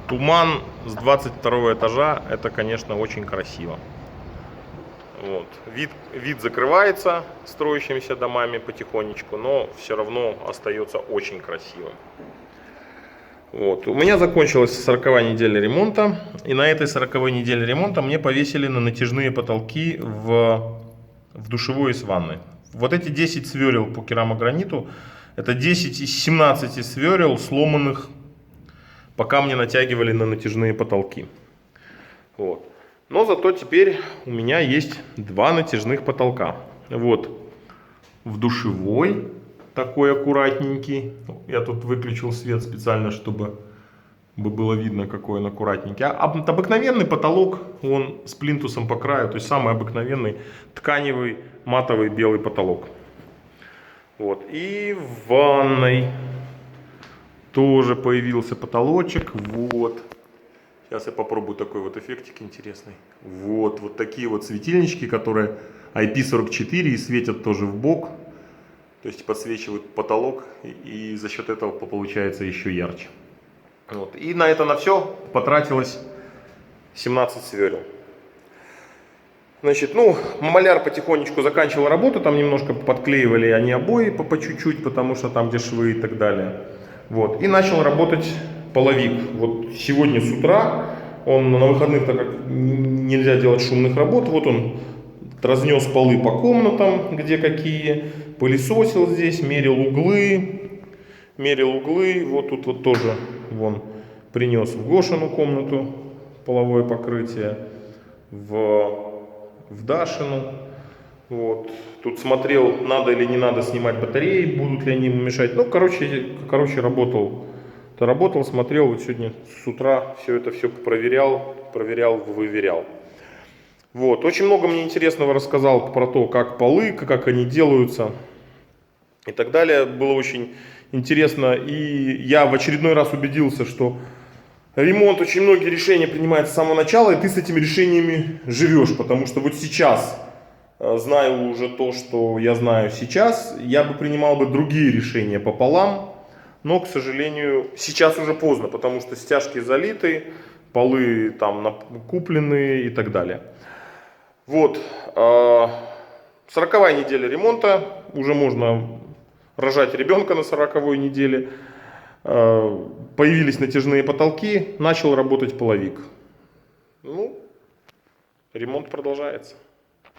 Туман с 22 этажа, это, конечно, очень красиво. Вот. Вид закрывается строящимися домами потихонечку, но все равно остается очень красивым. Вот. У меня закончилась 40-я неделя ремонта, и на этой 40-й неделе ремонта мне повесили на натяжные потолки в душевой и с ванной. Вот эти 10 сверел по керамограниту, это 10 из 17 сверел, сломанных, пока мне натягивали на натяжные потолки. Вот. Но зато теперь у меня есть два натяжных потолка. Вот в душевой, такой аккуратненький. Я тут выключил свет специально, чтобы было видно, какой он аккуратненький. А обыкновенный потолок, он с плинтусом по краю, то есть самый обыкновенный тканевый матовый белый потолок. Вот. И в ванной тоже появился потолочек. Вот. Сейчас я попробую такой вот эффектик интересный. Вот такие вот светильнички, которые IP44 и светят тоже в бок. То есть подсвечивают потолок, и за счет этого получается еще ярче. Вот. И на это на все потратилось 17 сверел. Значит, маляр потихонечку заканчивал работу, там немножко подклеивали они обои по чуть-чуть, потому что там где швы и так далее. Вот. И начал работать половик. Вот сегодня с утра, он на выходных, так как нельзя делать шумных работ, вот он разнес полы по комнатам, где какие, пылесосил здесь, мерил углы, вот тут вот тоже вон принес в Гошину комнату половое покрытие, в Дашину. Вот. Тут смотрел, надо или не надо снимать батареи, будут ли они ему мешать. Короче, работал, смотрел. Вот сегодня с утра все проверял, выверял. Вот. Очень много мне интересного рассказал про то, как полы, как они делаются и так далее. Было очень интересно. И я в очередной раз убедился, что ремонт, очень многие решения принимаются с самого начала, и ты с этими решениями живешь. Потому что вот сейчас, знаю уже то, что я знаю сейчас, я бы принимал другие решения пополам. Но, к сожалению, сейчас уже поздно, потому что стяжки залиты, полы там куплены и так далее. Вот, 40-я неделя ремонта, уже можно рожать ребенка на 40-й неделе. Появились натяжные потолки, начал работать половик. Ремонт продолжается.